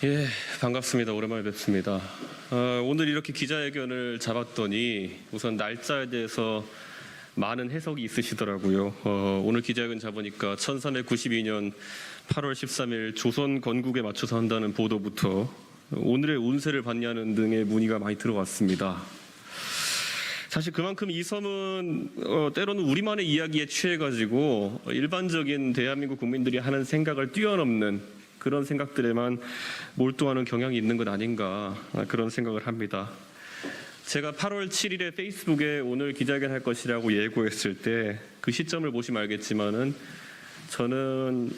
예, 반갑습니다. 오랜만에 뵙습니다. 오늘 이렇게 기자회견을 잡았더니 우선 날짜에 대해서 많은 해석이 있으시더라고요. 오늘 기자회견 잡으니까 1392년 8월 13일 조선 건국에 맞춰서 한다는 보도부터 오늘의 운세를 봤냐는 등의 문의가 많이 들어왔습니다. 사실 그만큼 이 섬은 때로는 우리만의 이야기에 취해가지고 일반적인 대한민국 국민들이 하는 생각을 뛰어넘는 그런 생각들에만 몰두하는 경향이 있는 것 아닌가, 그런 생각을 합니다. 제가 8월 7일에 페이스북에 오늘 기자회견 할 것이라고 예고했을 때 그 시점을 보시면 알겠지만은 저는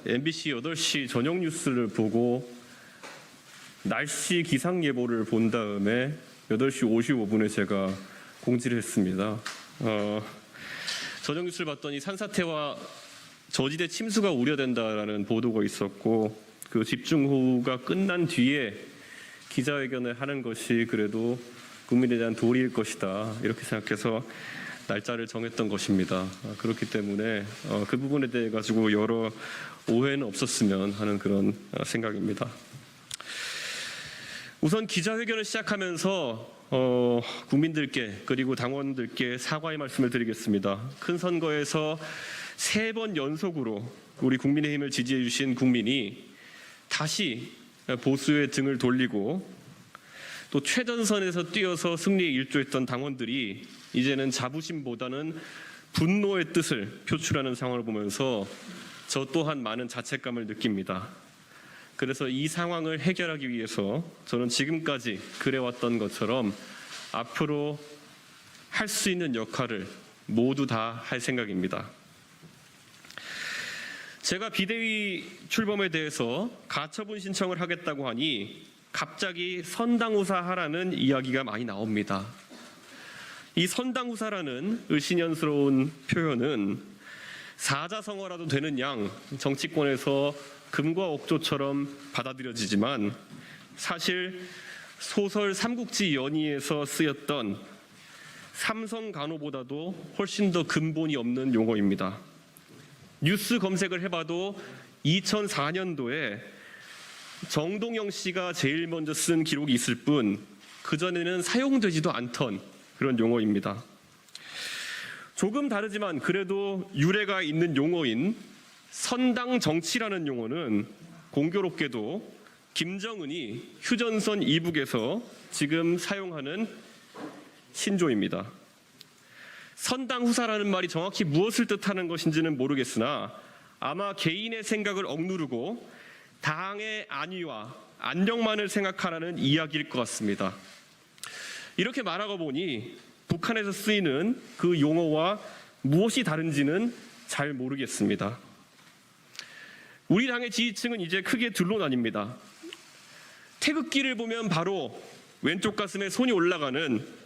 MBC 8시 저녁 뉴스를 보고 날씨 기상 예보를 본 다음에 8시 55분에 제가 공지를 했습니다. 저녁 뉴스를 봤더니 산사태와 저지대 침수가 우려된다라는 보도가 있었고, 그 집중호우가 끝난 뒤에 기자회견을 하는 것이 그래도 국민에 대한 도리일 것이다, 이렇게 생각해서 날짜를 정했던 것입니다. 그렇기 때문에 그 부분에 대해 가지고 여러 오해는 없었으면 하는 그런 생각입니다. 우선 기자회견을 시작하면서 국민들께 그리고 당원들께 사과의 말씀을 드리겠습니다. 큰 선거에서 3번 연속으로 우리 국민의힘을 지지해 주신 국민이 다시 보수의 등을 돌리고, 또 최전선에서 뛰어서 승리에 일조했던 당원들이 이제는 자부심보다는 분노의 뜻을 표출하는 상황을 보면서 저 또한 많은 자책감을 느낍니다. 그래서 이 상황을 해결하기 위해서 저는 지금까지 그래왔던 것처럼 앞으로 할 수 있는 역할을 모두 다 할 생각입니다. 제가 비대위 출범에 대해서 가처분 신청을 하겠다고 하니 갑자기 선당후사하라는 이야기가 많이 나옵니다. 이 선당후사라는 을씨년스러운 표현은 사자성어라도 되는 양 정치권에서 금과 옥조처럼 받아들여지지만, 사실 소설 삼국지 연의에서 쓰였던 삼성간호보다도 훨씬 더 근본이 없는 용어입니다. 뉴스 검색을 해봐도 2004년도에 정동영 씨가 제일 먼저 쓴 기록이 있을 뿐 그전에는 사용되지도 않던 그런 용어입니다. 조금 다르지만 그래도 유래가 있는 용어인 선당정치라는 용어는 공교롭게도 김정은이 휴전선 이북에서 지금 사용하는 신조입니다. 선당후사라는 말이 정확히 무엇을 뜻하는 것인지는 모르겠으나 아마 개인의 생각을 억누르고 당의 안위와 안녕만을 생각하라는 이야기일 것 같습니다. 이렇게 말하고 보니 북한에서 쓰이는 그 용어와 무엇이 다른지는 잘 모르겠습니다. 우리 당의 지지층은 이제 크게 둘로 나뉩니다. 태극기를 보면 바로 왼쪽 가슴에 손이 올라가는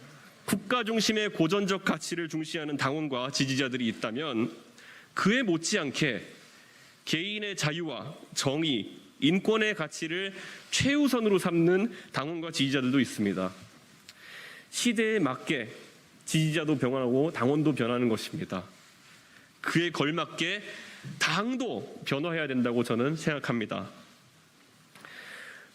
국가 중심의 고전적 가치를 중시하는 당원과 지지자들이 있다면, 그에 못지않게 개인의 자유와 정의, 인권의 가치를 최우선으로 삼는 당원과 지지자들도 있습니다. 시대에 맞게 지지자도 변화하고 당원도 변하는 것입니다. 그에 걸맞게 당도 변화해야 된다고 저는 생각합니다.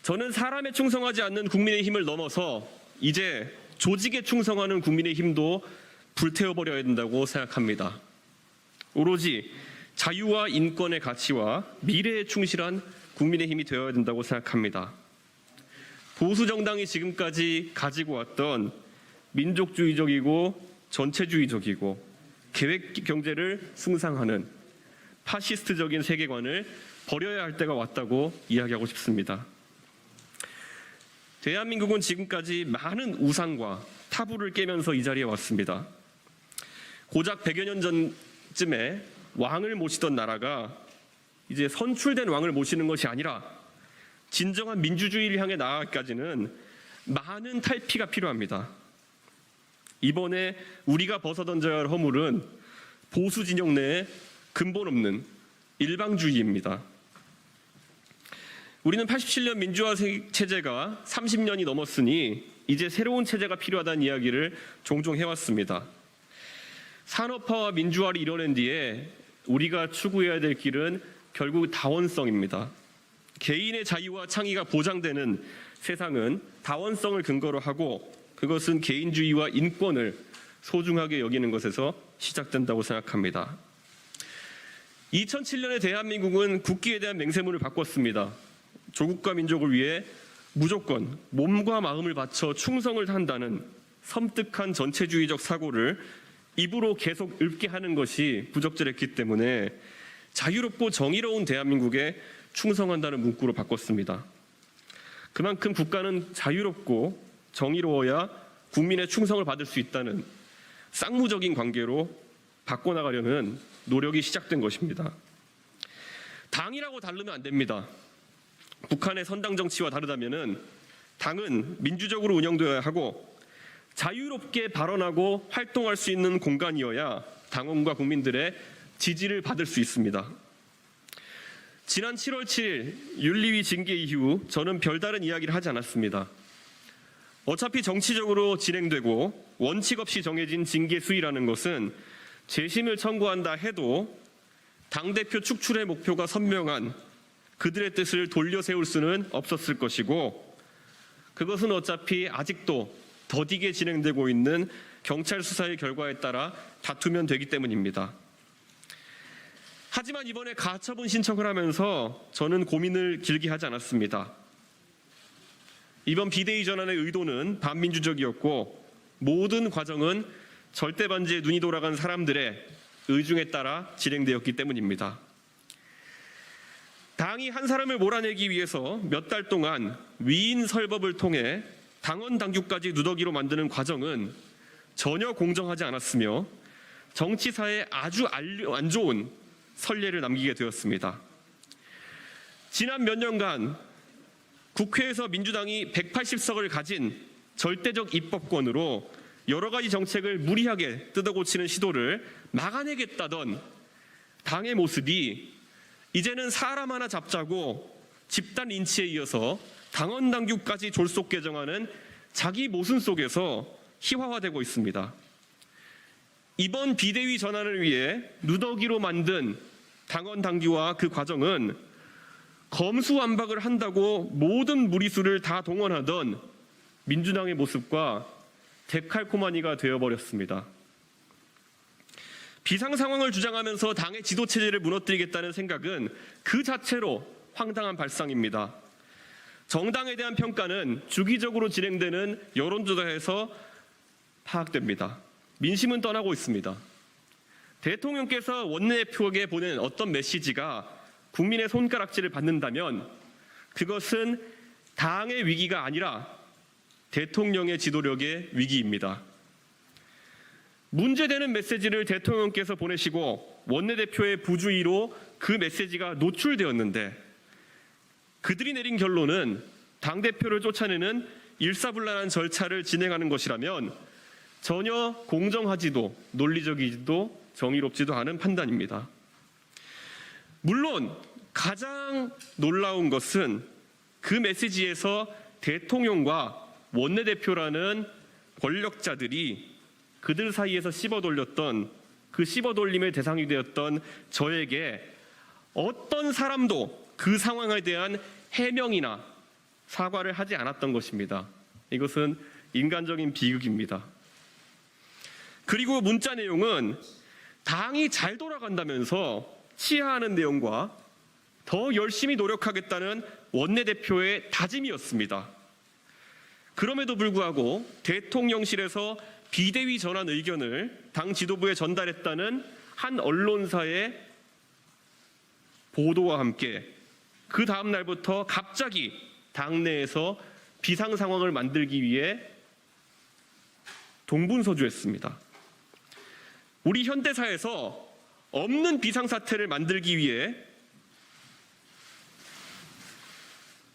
저는 사람에 충성하지 않는 국민의힘을 넘어서 이제 조직에 충성하는 국민의힘도 불태워버려야 된다고 생각합니다. 오로지 자유와 인권의 가치와 미래에 충실한 국민의힘이 되어야 된다고 생각합니다. 보수정당이 지금까지 가지고 왔던 민족주의적이고 전체주의적이고 계획경제를 승상하는 파시스트적인 세계관을 버려야 할 때가 왔다고 이야기하고 싶습니다. 대한민국은 지금까지 많은 우상과 타부를 깨면서 이 자리에 왔습니다. 고작 100여 년 전쯤에 왕을 모시던 나라가 이제 선출된 왕을 모시는 것이 아니라 진정한 민주주의를 향해 나아가기까지는 많은 탈피가 필요합니다. 이번에 우리가 벗어던져야 할 허물은 보수 진영 내에 근본 없는 일방주의입니다. 우리는 87년 민주화 체제가 30년이 넘었으니 이제 새로운 체제가 필요하다는 이야기를 종종 해왔습니다. 산업화와 민주화를 이뤄낸 뒤에 우리가 추구해야 될 길은 결국 다원성입니다. 개인의 자유와 창의가 보장되는 세상은 다원성을 근거로 하고 그것은 개인주의와 인권을 소중하게 여기는 것에서 시작된다고 생각합니다. 2007년에 대한민국은 국기에 대한 맹세문을 바꿨습니다. 조국과 민족을 위해 무조건 몸과 마음을 바쳐 충성을 한다는 섬뜩한 전체주의적 사고를 입으로 계속 읊게 하는 것이 부적절했기 때문에 자유롭고 정의로운 대한민국에 충성한다는 문구로 바꿨습니다. 그만큼 국가는 자유롭고 정의로워야 국민의 충성을 받을 수 있다는 쌍무적인 관계로 바꿔나가려는 노력이 시작된 것입니다. 당이라고 다르면 안 됩니다. 북한의 선당 정치와 다르다면은 당은 민주적으로 운영되어야 하고 자유롭게 발언하고 활동할 수 있는 공간이어야 당원과 국민들의 지지를 받을 수 있습니다. 지난 7월 7일 윤리위 징계 이후 저는 별다른 이야기를 하지 않았습니다. 어차피 정치적으로 진행되고 원칙 없이 정해진 징계 수위라는 것은 재심을 청구한다 해도 당대표 축출의 목표가 선명한 그들의 뜻을 돌려 세울 수는 없었을 것이고 그것은 어차피 아직도 더디게 진행되고 있는 경찰 수사의 결과에 따라 다투면 되기 때문입니다. 하지만 이번에 가처분 신청을 하면서 저는 고민을 길게 하지 않았습니다. 이번 비대위 전환의 의도는 반민주적이었고 모든 과정은 절대반지에 눈이 돌아간 사람들의 의중에 따라 진행되었기 때문입니다. 당이 한 사람을 몰아내기 위해서 몇 달 동안 위인 설법을 통해 당원 당규까지 누더기로 만드는 과정은 전혀 공정하지 않았으며 정치사에 아주 안 좋은 선례를 남기게 되었습니다. 지난 몇 년간 국회에서 민주당이 180석을 가진 절대적 입법권으로 여러 가지 정책을 무리하게 뜯어고치는 시도를 막아내겠다던 당의 모습이 이제는 사람 하나 잡자고 집단 린치에 이어서 당원 당규까지 졸속 개정하는 자기 모순 속에서 희화화되고 있습니다. 이번 비대위 전환을 위해 누더기로 만든 당원 당규와 그 과정은 검수완박을 한다고 모든 무리수를 다 동원하던 민주당의 모습과 데칼코마니가 되어버렸습니다. 비상상황을 주장하면서 당의 지도체제를 무너뜨리겠다는 생각은 그 자체로 황당한 발상입니다. 정당에 대한 평가는 주기적으로 진행되는 여론조사에서 파악됩니다. 민심은 떠나고 있습니다. 대통령께서 원내대표에게 보낸 어떤 메시지가 국민의 손가락질을 받는다면 그것은 당의 위기가 아니라 대통령의 지도력의 위기입니다. 문제되는 메시지를 대통령께서 보내시고 원내대표의 부주의로 그 메시지가 노출되었는데 그들이 내린 결론은 당대표를 쫓아내는 일사불란한 절차를 진행하는 것이라면 전혀 공정하지도 논리적이지도 정의롭지도 않은 판단입니다. 물론 가장 놀라운 것은 그 메시지에서 대통령과 원내대표라는 권력자들이 그들 사이에서 씹어돌렸던 그 씹어돌림의 대상이 되었던 저에게 어떤 사람도 그 상황에 대한 해명이나 사과를 하지 않았던 것입니다. 이것은 인간적인 비극입니다. 그리고 문자 내용은 당이 잘 돌아간다면서 치하하는 내용과 더 열심히 노력하겠다는 원내대표의 다짐이었습니다. 그럼에도 불구하고 대통령실에서 비대위 전환 의견을 당 지도부에 전달했다는 한 언론사의 보도와 함께 그 다음 날부터 갑자기 당내에서 비상 상황을 만들기 위해 동분서주했습니다. 우리 현대사에서 없는 비상사태를 만들기 위해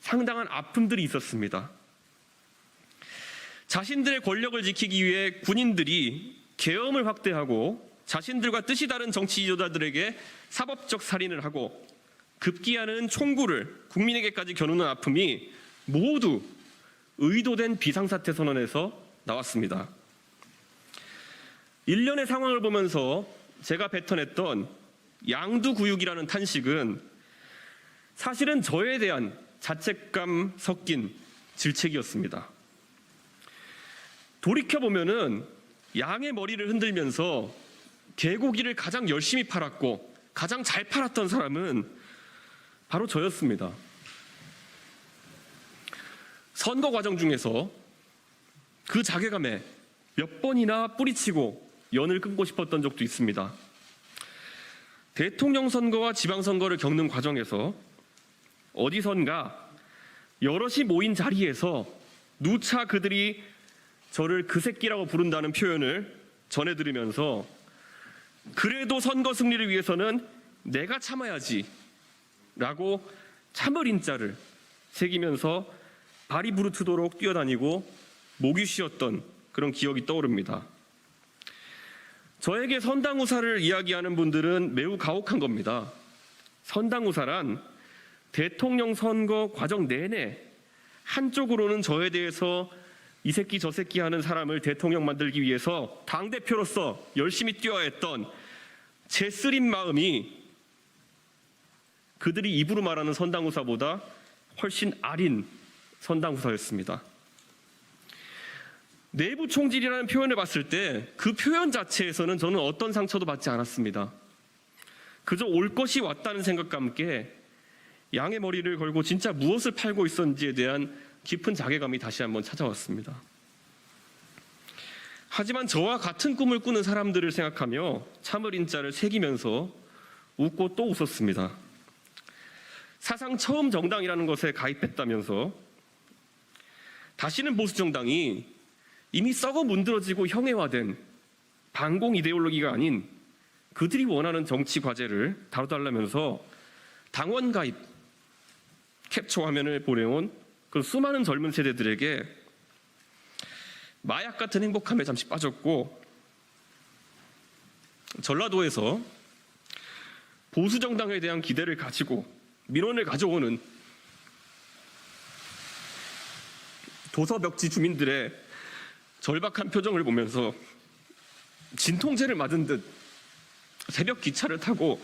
상당한 아픔들이 있었습니다. 자신들의 권력을 지키기 위해 군인들이 계엄을 확대하고 자신들과 뜻이 다른 정치 지도자들에게 사법적 살인을 하고 급기야는 총구를 국민에게까지 겨누는 아픔이 모두 의도된 비상사태 선언에서 나왔습니다. 일련의 상황을 보면서 제가 뱉어냈던 양두구육이라는 탄식은 사실은 저에 대한 자책감 섞인 질책이었습니다. 돌이켜보면은 양의 머리를 흔들면서 개고기를 가장 열심히 팔았고 가장 잘 팔았던 사람은 바로 저였습니다. 선거 과정 중에서 그 자괴감에 몇 번이나 뿌리치고 연을 끊고 싶었던 적도 있습니다. 대통령 선거와 지방선거를 겪는 과정에서 어디선가 여럿이 모인 자리에서 누차 그들이 저를 그 새끼라고 부른다는 표현을 전해 들으면서 그래도 선거 승리를 위해서는 내가 참아야지 라고 참을 인자를 새기면서 발이 부르트도록 뛰어다니고 목이 쉬었던 그런 기억이 떠오릅니다. 저에게 선당후사를 이야기하는 분들은 매우 가혹한 겁니다. 선당후사란 대통령 선거 과정 내내 한쪽으로는 저에 대해서 이 새끼 저 새끼 하는 사람을 대통령 만들기 위해서 당대표로서 열심히 뛰어야 했던 제 쓰린 마음이 그들이 입으로 말하는 선당후사보다 훨씬 아린 선당후사였습니다. 내부 총질이라는 표현을 봤을 때 그 표현 자체에서는 저는 어떤 상처도 받지 않았습니다. 그저 올 것이 왔다는 생각과 함께 양의 머리를 걸고 진짜 무엇을 팔고 있었는지에 대한 깊은 자괴감이 다시 한번 찾아왔습니다. 하지만 저와 같은 꿈을 꾸는 사람들을 생각하며 참을 인자를 새기면서 웃고 또 웃었습니다. 사상 처음 정당이라는 것에 가입했다면서 다시는 보수정당이 이미 썩어 문드러지고 형해화된 반공 이데올로기가 아닌 그들이 원하는 정치 과제를 다뤄달라면서 당원 가입 캡처 화면을 보내온 그 수많은 젊은 세대들에게 마약 같은 행복함에 잠시 빠졌고 전라도에서 보수정당에 대한 기대를 가지고 민원을 가져오는 도서벽지 주민들의 절박한 표정을 보면서 진통제를 맞은 듯 새벽 기차를 타고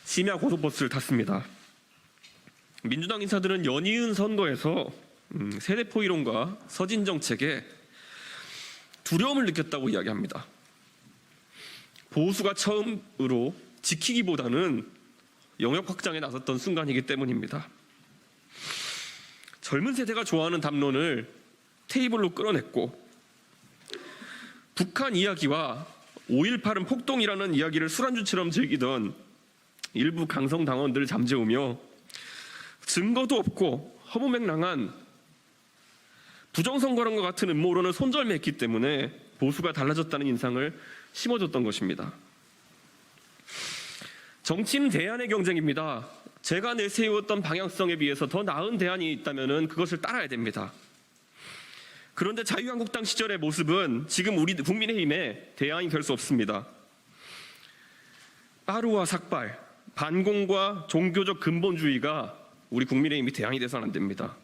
심야 고속버스를 탔습니다. 민주당 인사들은 연이은 선거에서 세대포 이론과 서진정책에 두려움을 느꼈다고 이야기합니다. 보수가 처음으로 지키기보다는 영역 확장에 나섰던 순간이기 때문입니다. 젊은 세대가 좋아하는 담론을 테이블로 끌어냈고 북한 이야기와 5.18은 폭동이라는 이야기를 술안주처럼 즐기던 일부 강성당원들을 잠재우며 증거도 없고 허무맹랑한 부정선거론과 같은 음모론을 손절매했기 때문에 보수가 달라졌다는 인상을 심어줬던 것입니다. 정치는 대안의 경쟁입니다. 제가 내세웠던 방향성에 비해서 더 나은 대안이 있다면 그것을 따라야 됩니다. 그런데 자유한국당 시절의 모습은 지금 우리 국민의힘의 대안이 될 수 없습니다. 빠루와 삭발, 반공과 종교적 근본주의가 우리 국민의힘이 대안이 돼서는 안 됩니다.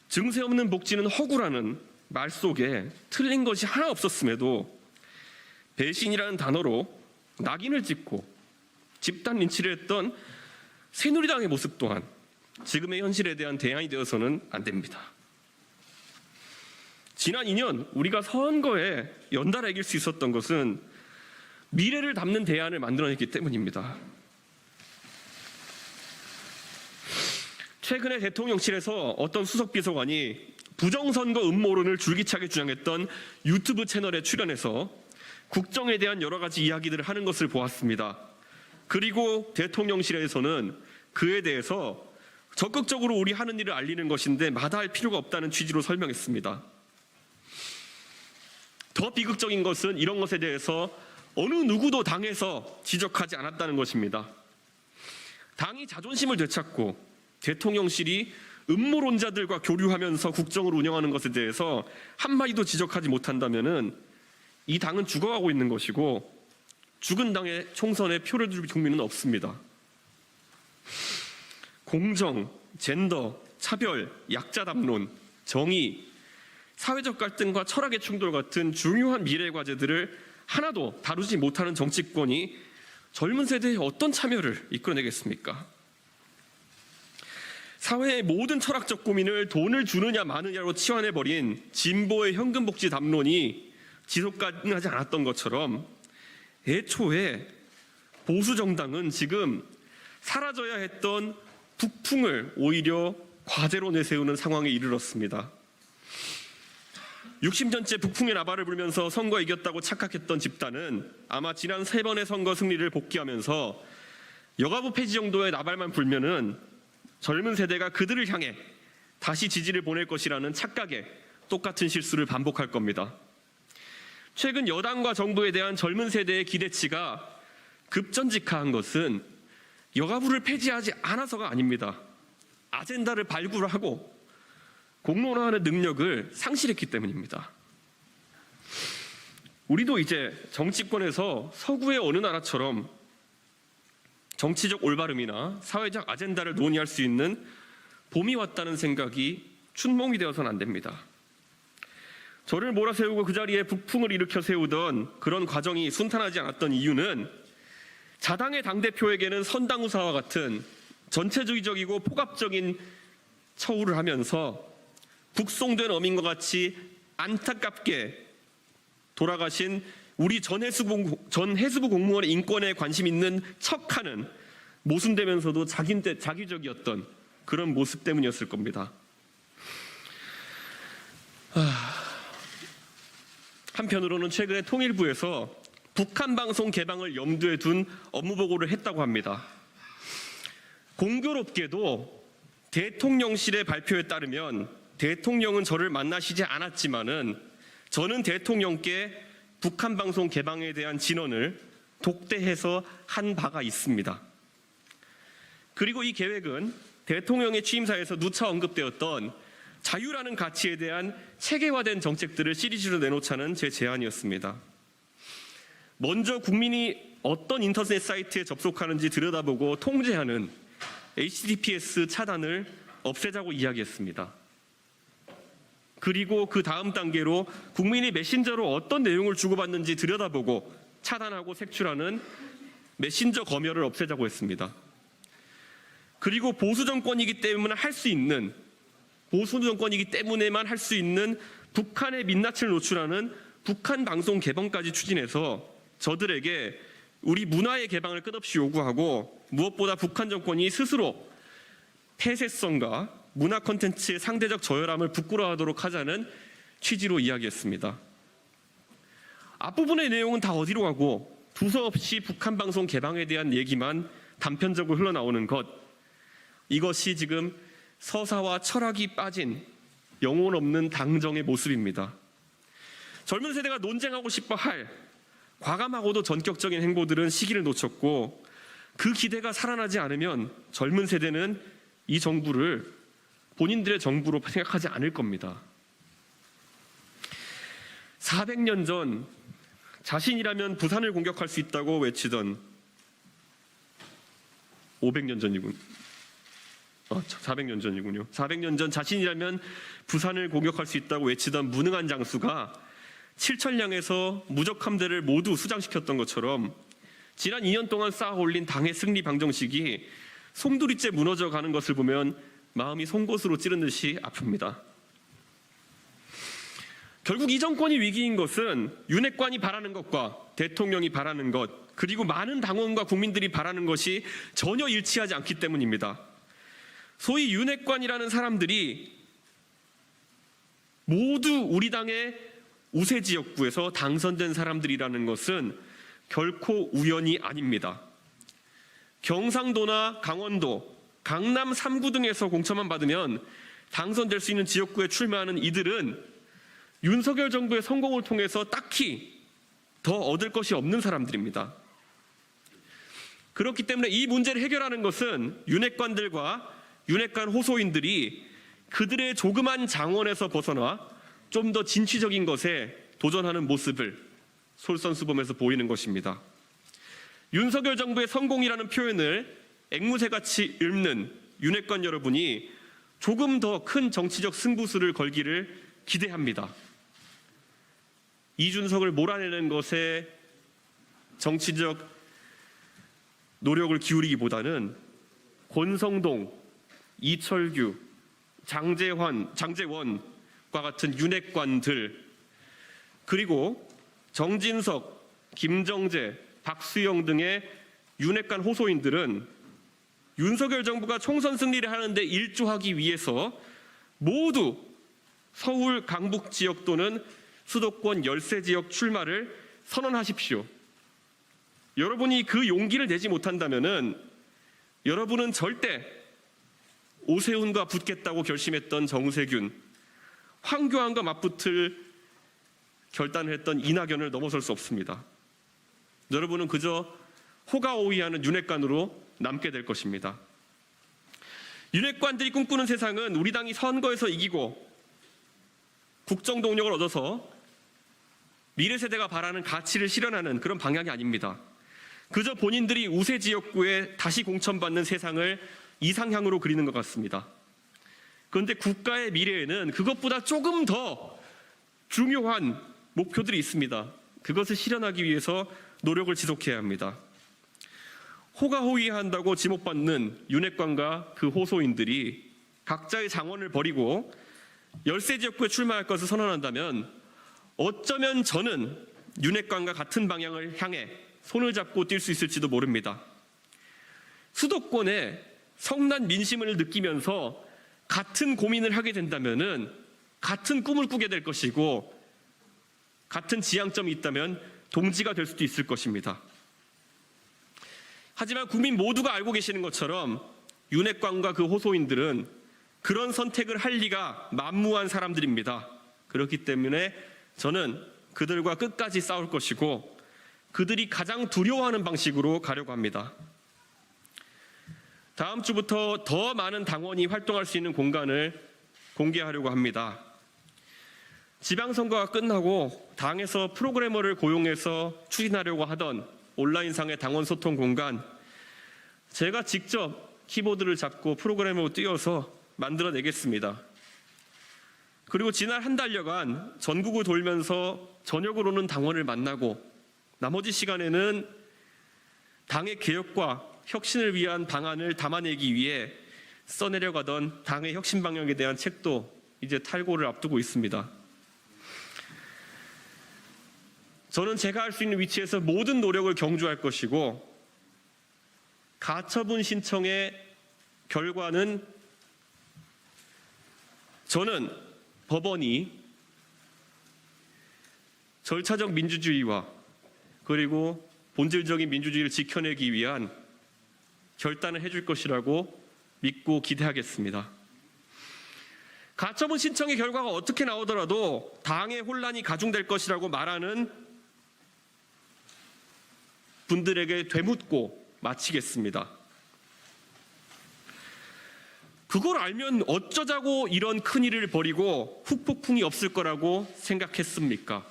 증세 없는 복지는 허구라는 말 속에 틀린 것이 하나 없었음에도 배신이라는 단어로 낙인을 찍고 집단 린치를 했던 새누리당의 모습 또한 지금의 현실에 대한 대안이 되어서는 안 됩니다. 지난 2년 우리가 선거에 연달아 이길 수 있었던 것은 미래를 담는 대안을 만들어냈기 때문입니다. 최근에 대통령실에서 어떤 수석비서관이 부정선거 음모론을 줄기차게 주장했던 유튜브 채널에 출연해서 국정에 대한 여러 가지 이야기들을 하는 것을 보았습니다. 그리고 대통령실에서는 그에 대해서 적극적으로 우리 하는 일을 알리는 것인데 마다할 필요가 없다는 취지로 설명했습니다. 더 비극적인 것은 이런 것에 대해서 어느 누구도 당에서 지적하지 않았다는 것입니다. 당이 자존심을 되찾고 대통령실이 음모론자들과 교류하면서 국정을 운영하는 것에 대해서 한마디도 지적하지 못한다면 이 당은 죽어가고 있는 것이고 죽은 당의 총선에 표를 줄 국민은 없습니다. 공정, 젠더, 차별, 약자 담론, 정의, 사회적 갈등과 철학의 충돌 같은 중요한 미래 과제들을 하나도 다루지 못하는 정치권이 젊은 세대의 어떤 참여를 이끌어내겠습니까? 사회의 모든 철학적 고민을 돈을 주느냐 마느냐로 치환해버린 진보의 현금복지 담론이 지속 가능하지 않았던 것처럼 애초에 보수 정당은 지금 사라져야 했던 북풍을 오히려 과제로 내세우는 상황에 이르렀습니다. 60년째 북풍의 나발을 불면서 선거에 이겼다고 착각했던 집단은 아마 지난 3번의 선거 승리를 복귀하면서 여가부 폐지 정도의 나발만 불면은 젊은 세대가 그들을 향해 다시 지지를 보낼 것이라는 착각에 똑같은 실수를 반복할 겁니다. 최근 여당과 정부에 대한 젊은 세대의 기대치가 급전직하한 것은 여가부를 폐지하지 않아서가 아닙니다. 아젠다를 발굴하고 공론화하는 능력을 상실했기 때문입니다. 우리도 이제 정치권에서 서구의 어느 나라처럼 정치적 올바름이나 사회적 아젠다를 논의할 수 있는 봄이 왔다는 생각이 춘몽이 되어서는 안 됩니다. 저를 몰아세우고 그 자리에 북풍을 일으켜 세우던 그런 과정이 순탄하지 않았던 이유는 자당의 당대표에게는 선당우사와 같은 전체주의적이고 포갑적인 처우를 하면서 북송된 어민과 같이 안타깝게 돌아가신 우리 전 해수부 공무원의 인권에 관심 있는 척하는 모순되면서도 자기적이었던 그런 모습 때문이었을 겁니다. 한편으로는 최근에 통일부에서 북한 방송 개방을 염두에 둔 업무 보고를 했다고 합니다. 공교롭게도 대통령실의 발표에 따르면 대통령은 저를 만나시지 않았지만은 저는 대통령께 북한 방송 개방에 대한 진언을 독대해서 한 바가 있습니다. 그리고 이 계획은 대통령의 취임사에서 누차 언급되었던 자유라는 가치에 대한 체계화된 정책들을 시리즈로 내놓자는 제 제안이었습니다. 먼저 국민이 어떤 인터넷 사이트에 접속하는지 들여다보고 통제하는 HTTPS 차단을 없애자고 이야기했습니다. 그리고 그 다음 단계로 국민이 메신저로 어떤 내용을 주고받는지 들여다보고 차단하고 색출하는 메신저 검열을 없애자고 했습니다. 그리고 보수 정권이기 때문에만 할 수 있는 북한의 민낯을 노출하는 북한 방송 개방까지 추진해서 저들에게 우리 문화의 개방을 끝없이 요구하고 무엇보다 북한 정권이 스스로 폐쇄성과 문화 콘텐츠의 상대적 저열함을 부끄러워하도록 하자는 취지로 이야기했습니다. 앞부분의 내용은 다 어디로 가고 두서없이 북한 방송 개방에 대한 얘기만 단편적으로 흘러나오는 것, 이것이 지금 서사와 철학이 빠진 영혼 없는 당정의 모습입니다. 젊은 세대가 논쟁하고 싶어 할 과감하고도 전격적인 행보들은 시기를 놓쳤고 그 기대가 살아나지 않으면 젊은 세대는 이 정부를 본인들의 정부로 생각하지 않을 겁니다. 400년 전 자신이라면 부산을 공격할 수 있다고 외치던 400년 전이군요. 400년 전 자신이라면 부산을 공격할 수 있다고 외치던 무능한 장수가 칠천량에서 무적함대를 모두 수장시켰던 것처럼 지난 2년 동안 쌓아 올린 당의 승리 방정식이 송두리째 무너져 가는 것을 보면 마음이 송곳으로 찌른 듯이 아픕니다. 결국 이 정권이 위기인 것은 윤핵관이 바라는 것과 대통령이 바라는 것, 그리고 많은 당원과 국민들이 바라는 것이 전혀 일치하지 않기 때문입니다. 소위 윤핵관이라는 사람들이 모두 우리 당의 우세 지역구에서 당선된 사람들이라는 것은 결코 우연이 아닙니다. 경상도나 강원도, 강남 3구 등에서 공천만 받으면 당선될 수 있는 지역구에 출마하는 이들은 윤석열 정부의 성공을 통해서 딱히 더 얻을 것이 없는 사람들입니다. 그렇기 때문에 이 문제를 해결하는 것은 윤핵관들과 윤핵관 호소인들이 그들의 조그만 장원에서 벗어나 좀 더 진취적인 것에 도전하는 모습을 솔선수범해서 보이는 것입니다. 윤석열 정부의 성공이라는 표현을 앵무새같이 읊는 윤핵관 여러분이 조금 더 큰 정치적 승부수를 걸기를 기대합니다. 이준석을 몰아내는 것에 정치적 노력을 기울이기보다는 권성동, 이철규, 장제원과 같은 윤핵관들, 그리고 정진석, 김정재, 박수영 등의 윤핵관 호소인들은 윤석열 정부가 총선 승리를 하는데 일조하기 위해서 모두 서울 강북 지역 또는 수도권 열세 지역 출마를 선언하십시오. 여러분이 그 용기를 내지 못한다면은 여러분은 절대 오세훈과 붙겠다고 결심했던 정세균, 황교안과 맞붙을 결단을 했던 이낙연을 넘어설 수 없습니다. 여러분은 그저 호가호위하는 윤핵관으로 남게 될 것입니다. 윤핵관들이 꿈꾸는 세상은 우리 당이 선거에서 이기고 국정 동력을 얻어서 미래 세대가 바라는 가치를 실현하는 그런 방향이 아닙니다. 그저 본인들이 우세 지역구에 다시 공천받는 세상을 이상향으로 그리는 것 같습니다. 그런데 국가의 미래에는 그것보다 조금 더 중요한 목표들이 있습니다. 그것을 실현하기 위해서 노력을 지속해야 합니다. 호가호위한다고 지목받는 윤핵관과 그 호소인들이 각자의 장언을 버리고 열세 지역구에 출마할 것을 선언한다면 어쩌면 저는 윤핵관과 같은 방향을 향해 손을 잡고 뛸 수 있을지도 모릅니다. 수도권에 성난 민심을 느끼면서 같은 고민을 하게 된다면은 같은 꿈을 꾸게 될 것이고 같은 지향점이 있다면 동지가 될 수도 있을 것입니다. 하지만 국민 모두가 알고 계시는 것처럼 윤핵관과 그 호소인들은 그런 선택을 할 리가 만무한 사람들입니다. 그렇기 때문에 저는 그들과 끝까지 싸울 것이고 그들이 가장 두려워하는 방식으로 가려고 합니다. 다음 주부터 더 많은 당원이 활동할 수 있는 공간을 공개하려고 합니다. 지방선거가 끝나고 당에서 프로그래머를 고용해서 추진하려고 하던 온라인상의 당원 소통 공간, 제가 직접 키보드를 잡고 프로그래머로 뛰어서 만들어내겠습니다. 그리고 지난 한 달여간 전국을 돌면서 저녁으로는 당원을 만나고 나머지 시간에는 당의 개혁과 혁신을 위한 방안을 담아내기 위해 써내려가던 당의 혁신 방향에 대한 책도 이제 탈고를 앞두고 있습니다. 저는 제가 할 수 있는 위치에서 모든 노력을 경주할 것이고 가처분 신청의 결과는 저는 법원이 절차적 민주주의와 그리고 본질적인 민주주의를 지켜내기 위한 결단을 해줄 것이라고 믿고 기대하겠습니다. 가처분 신청의 결과가 어떻게 나오더라도 당의 혼란이 가중될 것이라고 말하는 분들에게 되묻고 마치겠습니다. 그걸 알면 어쩌자고 이런 큰일을 벌이고 후폭풍이 없을 거라고 생각했습니까?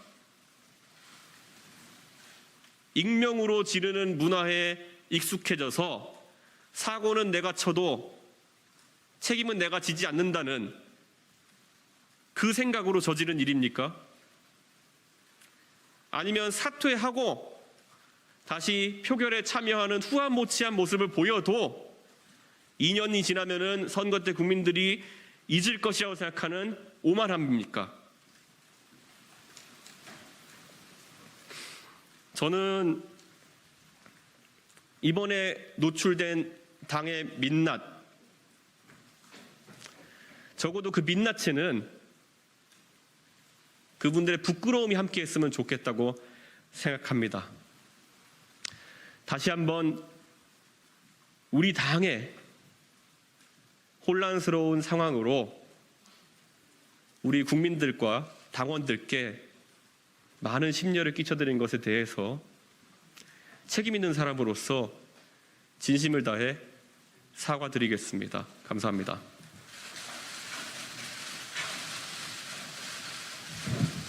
익명으로 지르는 문화에 익숙해져서 사고는 내가 쳐도 책임은 내가 지지 않는다는 그 생각으로 저지른 일입니까? 아니면 사퇴하고 다시 표결에 참여하는 후안모치한 모습을 보여도 2년이 지나면은 선거 때 국민들이 잊을 것이라고 생각하는 오만함입니까? 저는 이번에 노출된 당의 민낯, 적어도 그 민낯에는 그분들의 부끄러움이 함께 했으면 좋겠다고 생각합니다. 다시 한번 우리 당의 혼란스러운 상황으로 우리 국민들과 당원들께 많은 심려를 끼쳐드린 것에 대해서 책임 있는 사람으로서 진심을 다해 사과드리겠습니다. 감사합니다.